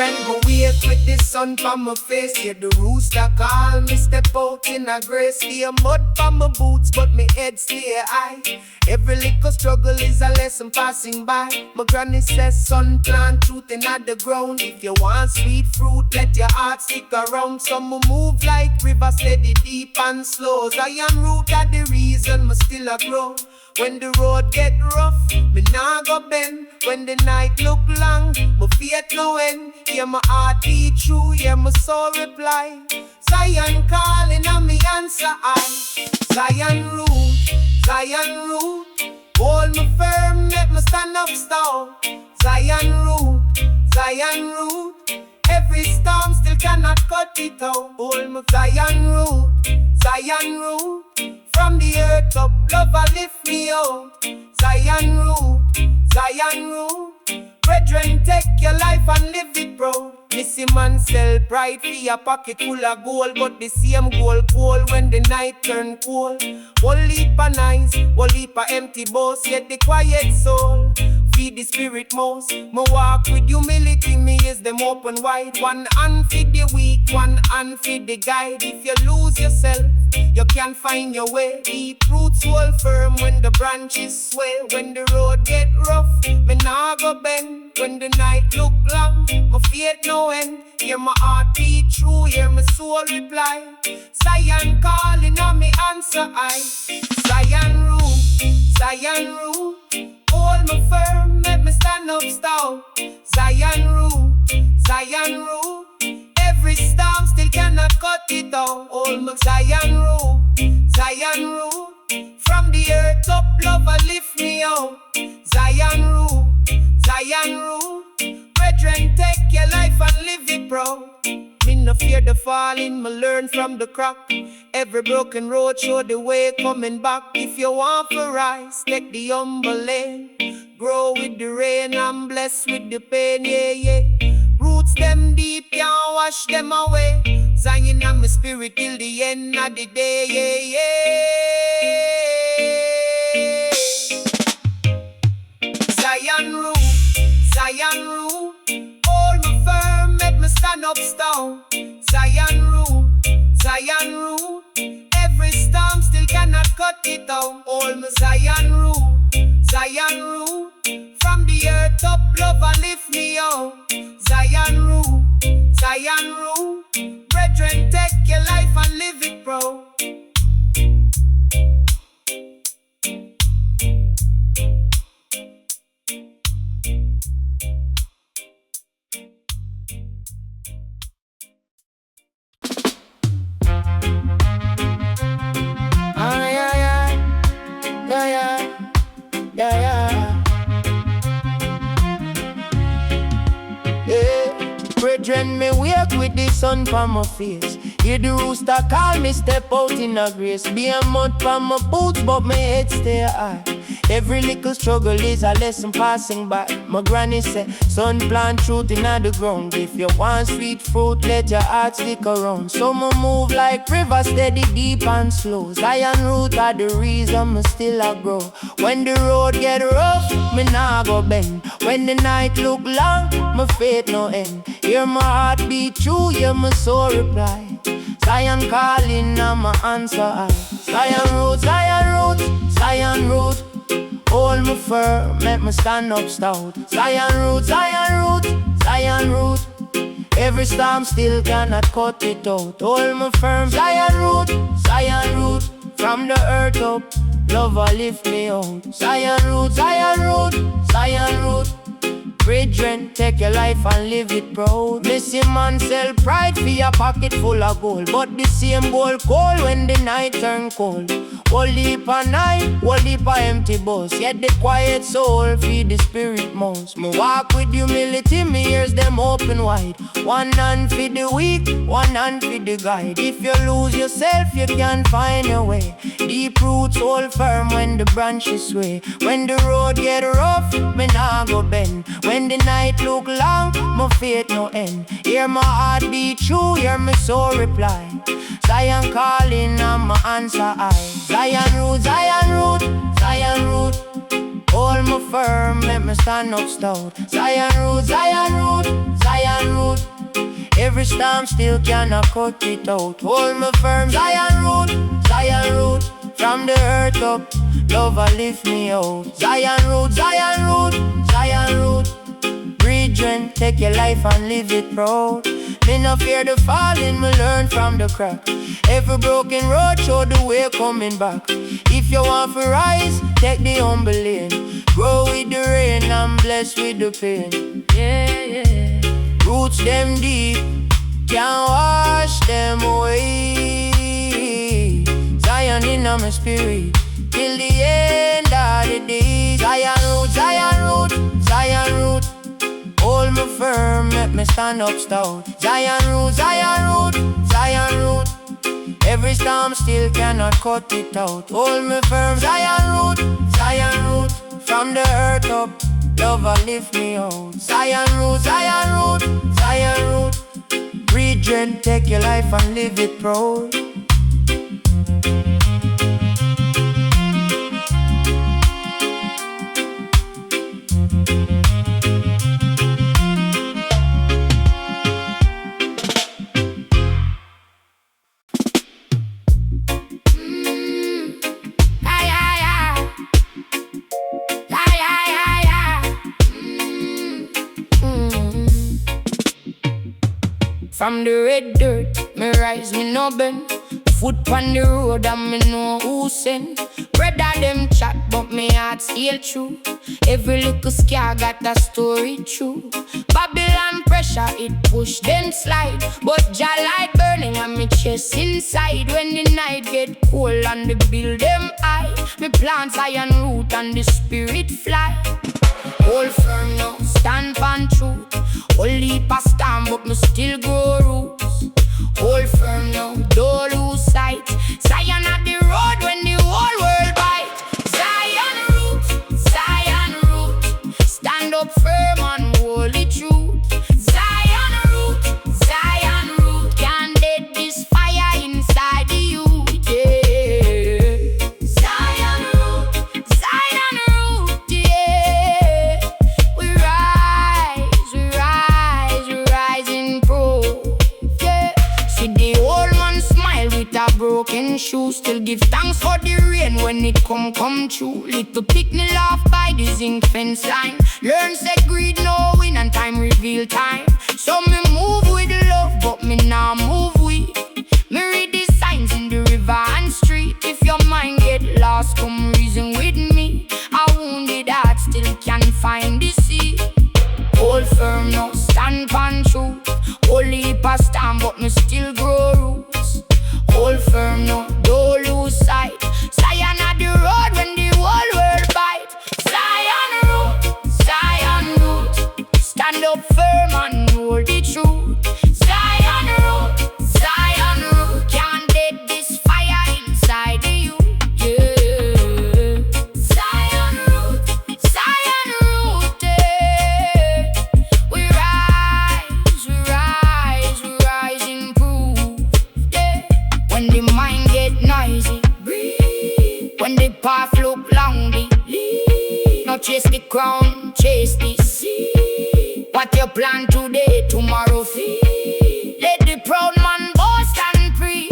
Brethren, go wake with the sun from my face. Hear the rooster call me, step out in a grace. Hear mud from my boots, but me head stay high. Every little struggle is a lesson passing by. My granny says, son, plant truth in the ground. If you want sweet fruit, let your heart stick around. Some move like river, steady, deep and slow. Zion root are the reason me still a grow. When the road get rough, me nah go bend. When the night look long, my faith no end. Hear my heart beat true, hear my soul reply. Zion calling and me answer I. Zion root, hold me firm, let me stand up strong. Zion root, every storm still cannot cut it out. Hold me Zion root, from the earth up, love a lift me out. Zion root, brethren, take your life and live it proud. Missy man sell pride for a pocket full of gold, but the same gold cold when the night turn cold. One leap of nice, one leap of empty boss, yet the quiet soul feed the spirit most. Me walk with humility, me is them open wide. One hand feed the weak, one hand feed the guide. If you lose yourself, you can't find your way. Deep roots hold firm when the branches sway. When the road get rough, me nah go bend. When the night look long, my faith no end. Hear my heart beat true, hear my soul reply. Zion calling and me answer I. Zion root, hold me firm, let me stand up stout. Zion root, every storm still cannot cut it out. Hold me Zion root, from the earth up, love a lift me out. Zion root, brethren, take your life and live it proud. Me no fear the falling, me learn from the crack. Every broken road show the way coming back. If you want to rise, take the humble lane. Grow with the rain and bless with the pain, yeah, yeah. Roots them deep, can't wash them away. Zion and my spirit till the end of the day, yeah, yeah. Zion root, hold me firm, make me stand up strong. Zion root, every storm still cannot cut it out. Hold me Zion root, from the earth up, love and lift me out. Zion root, brethren, take your life and live it proud. Brethren, me wake with the sun from my face. Hear the rooster call me, step out in a grace. Be a mud from my boots, but my head stay high. Every little struggle is a lesson passing by. My granny said, son, plant truth in the ground. If you want sweet fruit, let your heart stick around. So me move like river, steady, deep and slow. Zion root are the reason me still a grow. When the road get rough, me nah go bend. When the night look long, my faith no end. Hear my heart beat true, hear my soul reply. Zion calling and my answer I. Zion root, hold me firm, make me stand up stout. Zion root, every storm still cannot cut it out. Hold me firm, Zion root, from the earth up, love will lift me out. Zion root, brethren, take your life and live it proud. Missy man sell pride for your pocket full of gold, but the same gold cold when the night turn cold. One leap of night, one leap of empty bus, yet the quiet soul feed the spirit most. Me walk with humility, me ears them open wide. One hand for the weak, one hand for the guide. If you lose yourself, you can't find your way. Deep roots hold firm when the branches sway. When the road get rough, me nah go bend. When the night look long, my faith no end. Hear my heart beat true, hear my soul reply. Zion calling and my answer I. Zion root, hold Hold me firm, let me stand up stout. Zion root, Zion root, Zion root. Every storm still cannot cut it out. Hold me firm, Zion root, Zion root. From the earth up, love will lift me out. Zion root, Zion root, Zion root. Brethren, take your life and live it proud. Me no fear the falling, me learn from the crack. Every broken road show the way coming back. If you want to rise, take the humble lane. Grow with the rain and bless with the pain. Yeah, yeah. Roots them deep, can't wash them away. Zion in my spirit, till the end of the day. Zion root, Zion root, Zion root. Hold me firm, let me stand up stout. Zion root, Zion root, Zion root. Every storm still cannot cut it out. Hold me firm, Zion root, Zion root. From the earth up, love will lift me out. Zion root, Zion root, Zion root. Brethren, take your life and live it proud. From the red dirt, me rise, me no bend. Foot on the road and me know who send. Brother them chat, but me heart still true. Every little scar got a story true. Babylon pressure, it push them slide. But Jah light burning on me chest inside. When the night get cold and the build them high, me plant iron root and the spirit fly. Hold firm now, stand pan truth. Only past time, but me still grow roots. Hold firm now, don't lose sight. Zion at the road when the whole world bite. Zion root, Zion root. Stand up firm and hold the truth. Zion root, can't dead this fire inside the youth. Yeah. Zion root, yeah. We rise in proof. Yeah. See the old man smile with a broken shoe. Still give thanks for the rain when it come true. Little picnic laugh by the zinc fence line. Learn say greed no win and time reveal time. So me move with love but me nah move weak. Me read the signs in the river and street. If your mind get lost, come reason with me. A wounded heart still can find the sea. Hold firm now, stand pan truth. Only past storm but me still grow roots. Hold firm now, don't lose sight. Zion at the road when the whole world bite. Zion root. Stand up firm and hold the truth. Zion root, can't dead this fire inside the youth. Yeah. Zion root, yeah. We rise in proof. Yeah. When the mind get noisy, breathe. When the path look lonely, leave. Not chase the crown, chase the sea. What you plan today, tomorrow feel. Let the proud man boast and free.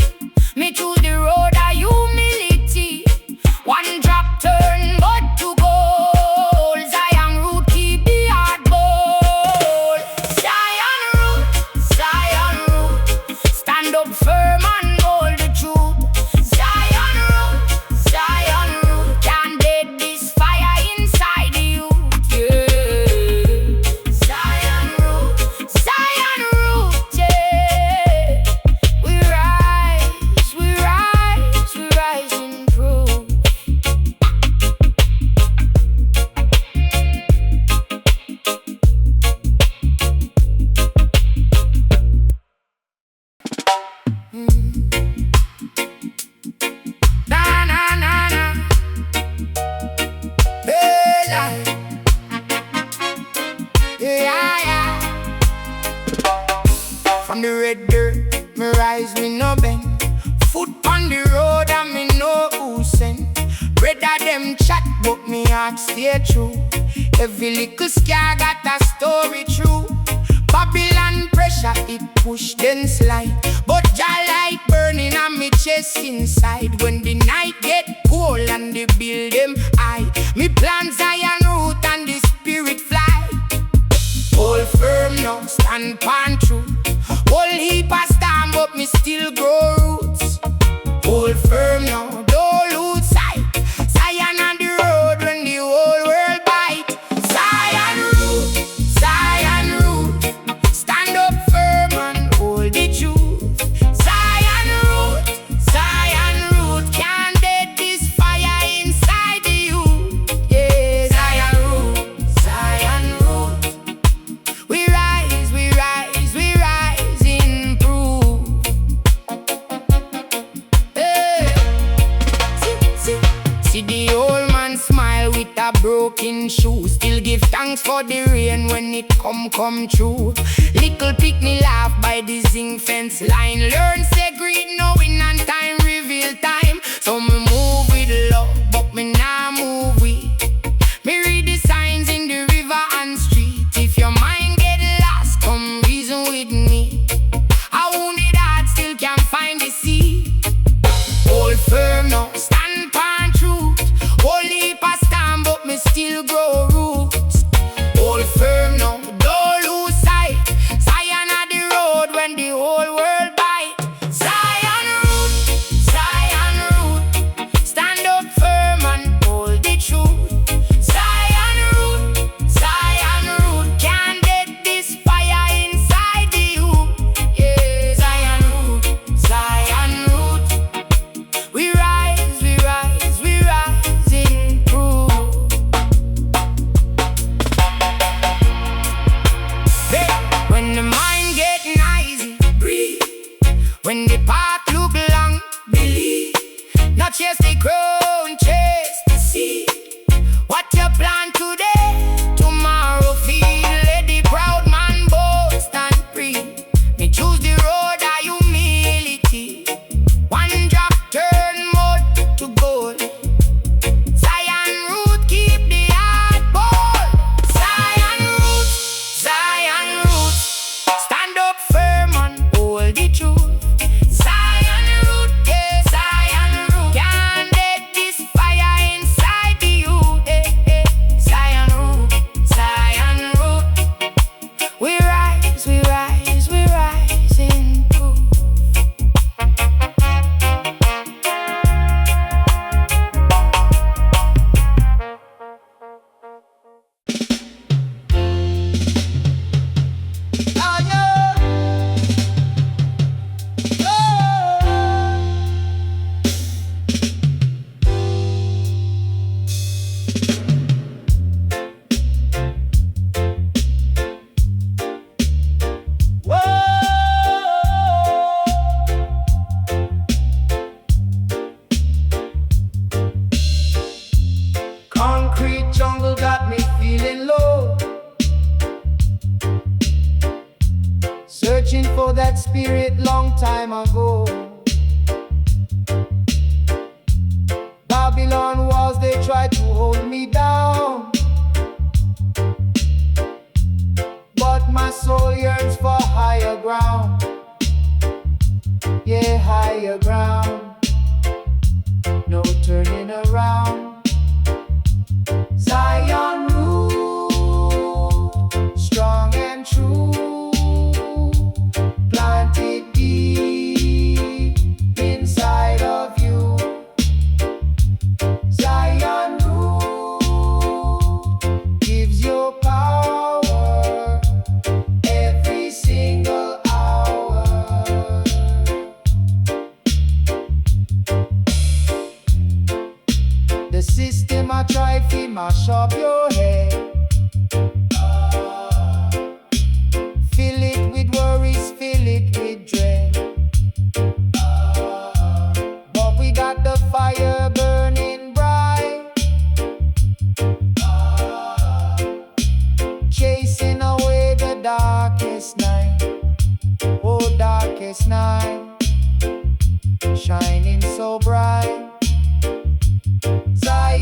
Me choose the road of humility. One drop turn, but to goal. Zion root, keep the heart bold. Zion root. Stand up firm and hold the truth. Zion root. Can't dead this fire inside you. Yeah. Zion root, yeah. We rise in proof. Na. Hey, yeah. From the red dirt, me rise, me no bend. Foot on the road and me know who sent. Bread Whether them chat, but me heart stay true. Every little scar got a story true. Babylon pressure, it push then slide. But Jah light burning on me chest inside. When the night get cold and the build them high, me plant Zion root and the spirit fly. Hold firm now, stand pan true. Whole heap of storm, but me still grow roots. Hold firm now, don't lose sight. Zion on the road when the whole world bite. Zion root, stand up firm and hold the truth. Zion root, can't dead this fire inside you. Yeah, Zion root. We rise in proof. Hey. See the old man smile with a broken shoe. Still give thanks for the rain when it come true. Little picnic laugh by the zinc fence line. Learn say greed knowing and time reveal time. So me move with love, but me nah move with. Me read the signs in the river and street. If your mind get lost, come reason with me. A wounded heart still can find the sea. Hold firm now, stand pan truth. Hold heap of storm, but me still grow roots. Hold firm now, don't lose sight. Zion on the road when the whole world bite. Zion root, stand up firm and hold the truth. Zion root, can't dead this fire inside you. Yeah, Zion root. We rise in proof. Hey, when the mind get noisy, breathe. When the path look long, believe. Not chase the crown, chase the sea. What you plan today, tomorrow feel. Let the proud man boast and free. Me choose the road of humility. One drop turn mud to gold. Zion root keep the heart bold. Zion root, stand up firm and hold the truth. Zion root, yeah, Zion root, can't dead this fire inside you. Zion root. We rise in proof. Concrete jungle got me feeling low. Searching for that spirit long time ago. Babylon walls, they tried to hold me down. But my soul yearns for higher ground. Yeah, higher ground. No turning around. Zion root, strong and true, planted deep inside of you. Zion root gives you power every single hour. The system I try to mash up your head. Fill it with worries, fill it with dread. But we got the fire burning bright, chasing away the darkest night. Oh, darkest night, shining so bright. Zion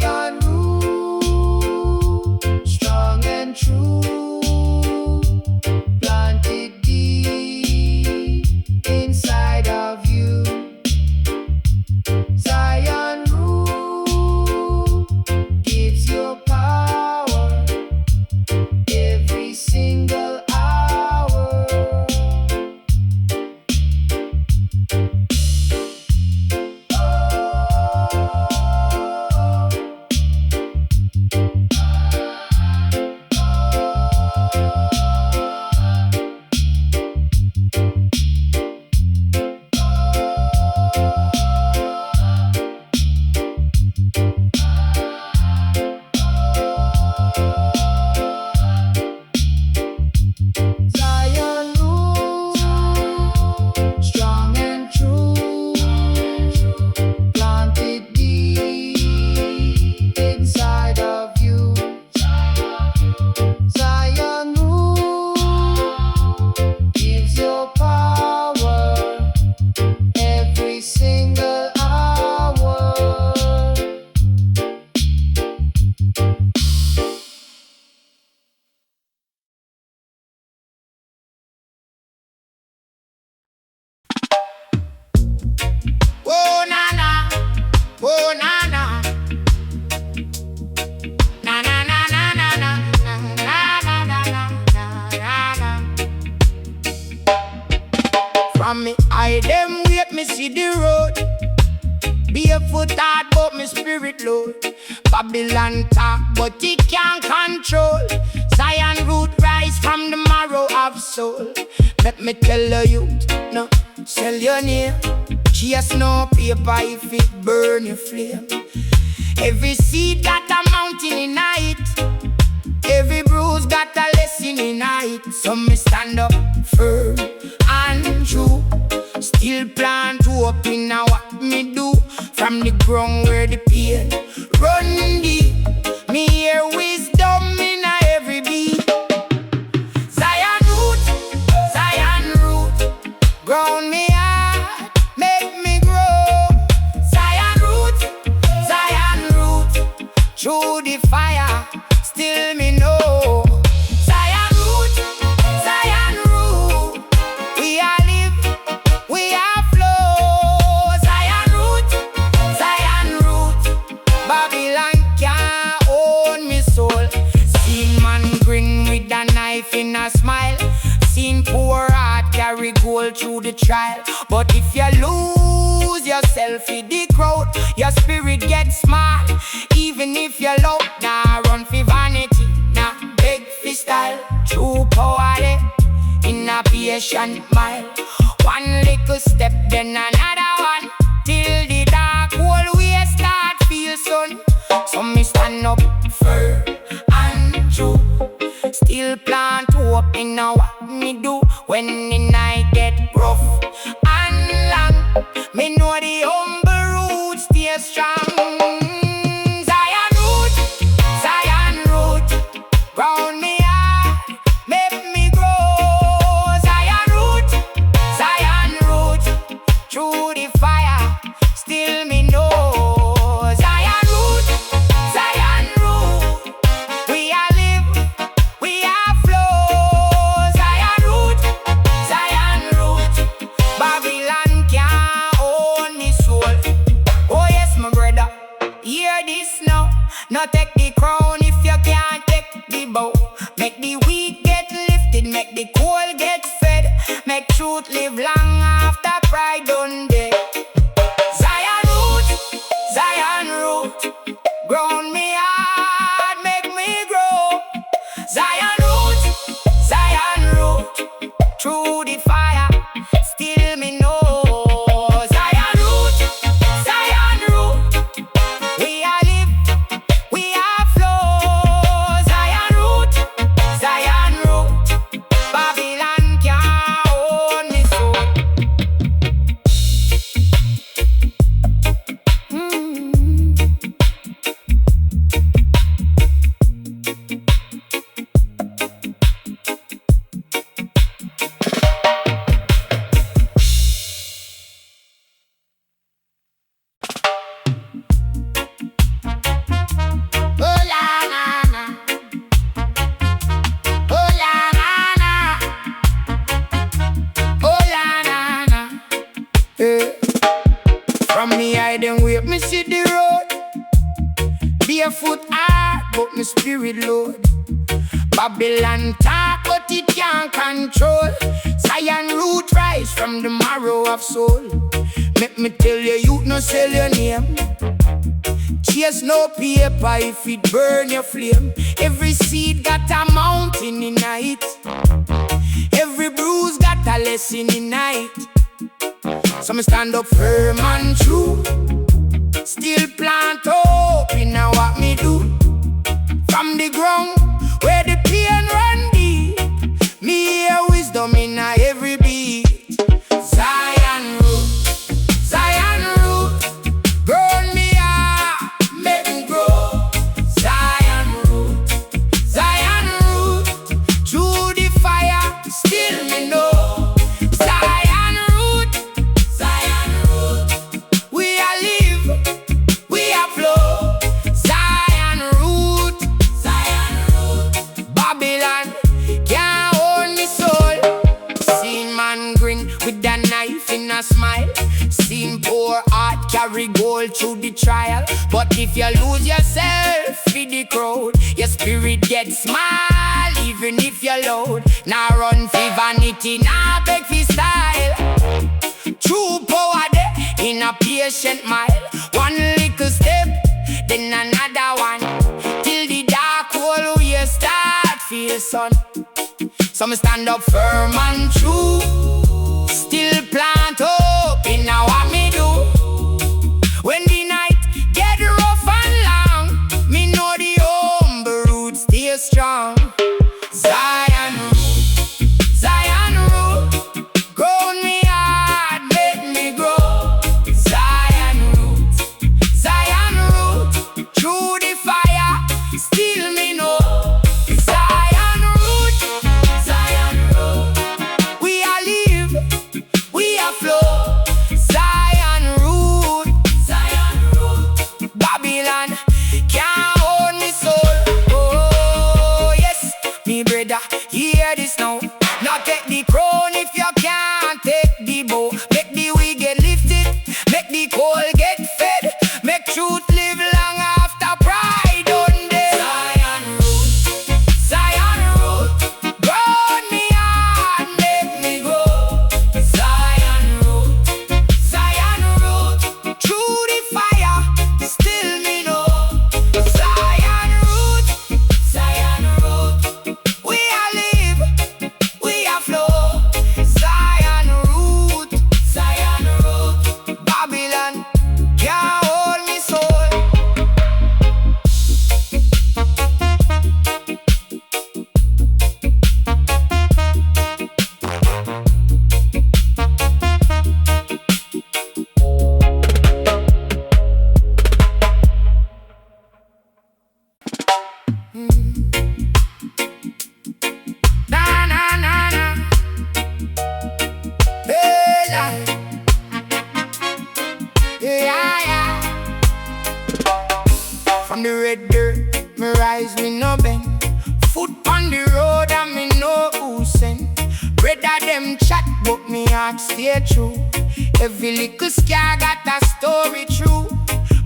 Oh na na, na na na na na na na na na na. From me eye them wait me see the road. Barefoot hard but me spirit low. Babylon talk but it can't control. Zion root rise from the marrow of soul. Let me tell the youth, no, sell your name. Chase no paper if it burn your flame. Every seed got a mountain in it. Every bruise got a lesson in it. So me stand up firm and true. Still plan to open now what me do. From the ground where the pain run deep. Me hear wisdom in every beat. Zion root, ground me hard, make me grow. Zion root, through the fire, still me know. Zion root, we are live, we are flow. Zion root, Babylon can't own me soul. Seen man grin with a knife in a smile. Seen poor heart carry gold through the trial. But if you lose yourself in the crowd, your spirit gets small. Even if you love, nah run for vanity, nah beg for style. True power in a patient mile. One little step, then another one, till the dark whole way start feel sun. So me stand up firm and true. Still plan to open now what me do. When the night get rough and long, me know the humble roots stay strong. Zion root, round me hard, make me grow. Zion root, through the fire, still me know. Zion root, we are live, we are flow. Zion root, Babylon can't own the soul. Oh yes, my brother, hear this now. Not take the crown if you can't take the bow. Make the weak get lifted, make the cold get fed. Make truth live long after pride done dead. Zion root, ground me hard, make me grow. Zion root, through the fire, still me know. Zion root, we are live, we are flow. Zion root, Babylon can't own me soul. Oh la na na, oh la na na, oh la na na. From me eye them wait me see the road. Barefoot hard but me spirit load. Babylon talk but it can't control. Zion root rise from the marrow of soul. Make me tell you, you no sell your name. Chase no paper if it burn your flame. Every seed got a mountain in it. Every bruise got a lesson in it. So me stand up firm and true. Still plant open now what me do. From the ground where the pain run deep, me hear wisdom in every beat. Zion root, burn me up, make me grow. Zion root, through the fire, still me know. Zion root, we are live, we are flow. Zion root, Rastafari goal through the trial. But if you lose yourself in the crowd, your spirit gets small even if you're loud. Now run for vanity, now beg for style. True power there in a patient mile. One little step, then another one, till the dark hole we start feel sun. Some stand up firm and true, still plant hope in what me do. When the night get rough and long, me know the humble roots stay strong. Zion root, Zion root, grown me hard, make me grow. Zion root, Zion root, through the fire, still me know. Zion root, Zion root, we are live, we are flow. Zion root, Zion root, Babylon can't hold me soul. Oh yes, me brother, hear this now. Now take the crown if you can't take the bow. Make the weak get lifted, make the cold get fed, make truth live long after pride done dead. Zion root, Zion root, grown me hard, make me grow. Zion root, through the fire, still me know. Zion root, we are live, we are flow. Zion root, Babylon can't hold me soul. Na na na na, hey, yeah, yeah. From the red dirt, me rise with no bend. Foot on the road and me know who send. Brother them chat but me heart stay true. Every little scar got a story true.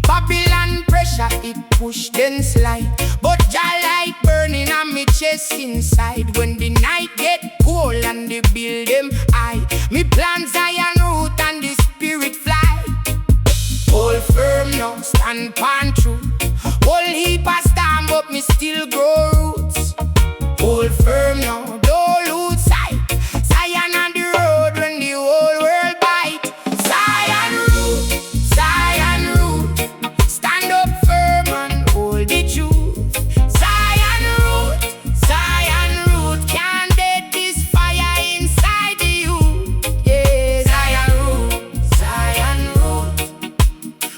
Babylon pressure it push then slide, but Jah light burning on me chest inside. When the night get cold and the build them high, me plant Zion root and the spirit fly. Hold firm now, stand pan true. Whole heap of storm but me still grow roots. Hold firm now, don't lose sight. Zion on the road when the whole world bite. Zion root, stand up firm and hold the truth. Zion root, can't dead this fire inside the youth. Yeah, Zion root,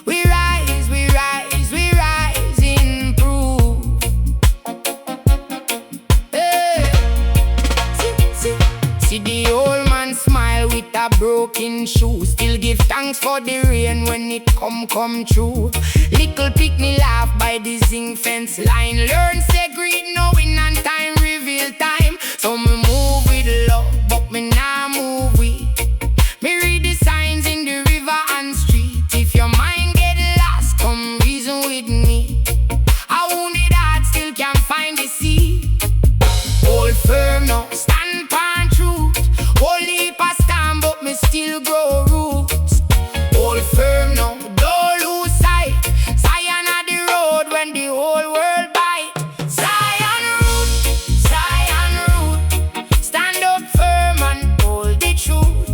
we rise, we rise, we rise in proof. Hey. See the old man smile with a broken shoe. Still give thanks for the rain when it come true. Little picnic laugh by the zinc fence line. Learn say greed knowing and time reveal time. So me move with love but me nah move with. Me read the signs in the river and street. If your mind get lost, come reason with me. I wounded heart still can't find the sea. Hold firm now, stand pan truth. Hold heap of storm but me still grow roots. Hold firm now, don't lose sight. Zion on the road when the whole world bite. Zion root, stand up firm and hold the truth.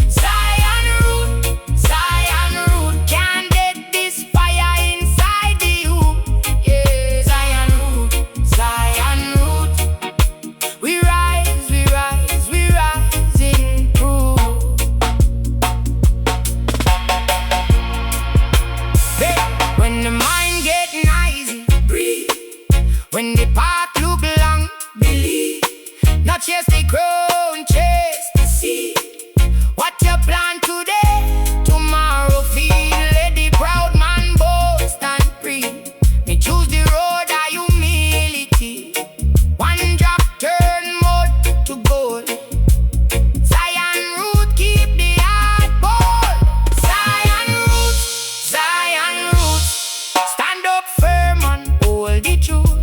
Zion root, can't dead this fire inside the youth. Yeah, Zion root, we rise, we rise, we rise in proof. Hey, when the mind get noisy, breathe. When the path look long, believe. Not chase the crown, chase the seed. What you plan today, tomorrow feel. Let the proud man boast and breathe. Me choose the road of humility. One drop turn mud to gold. Zion root keep the heart bold. Zion root, tell the truth.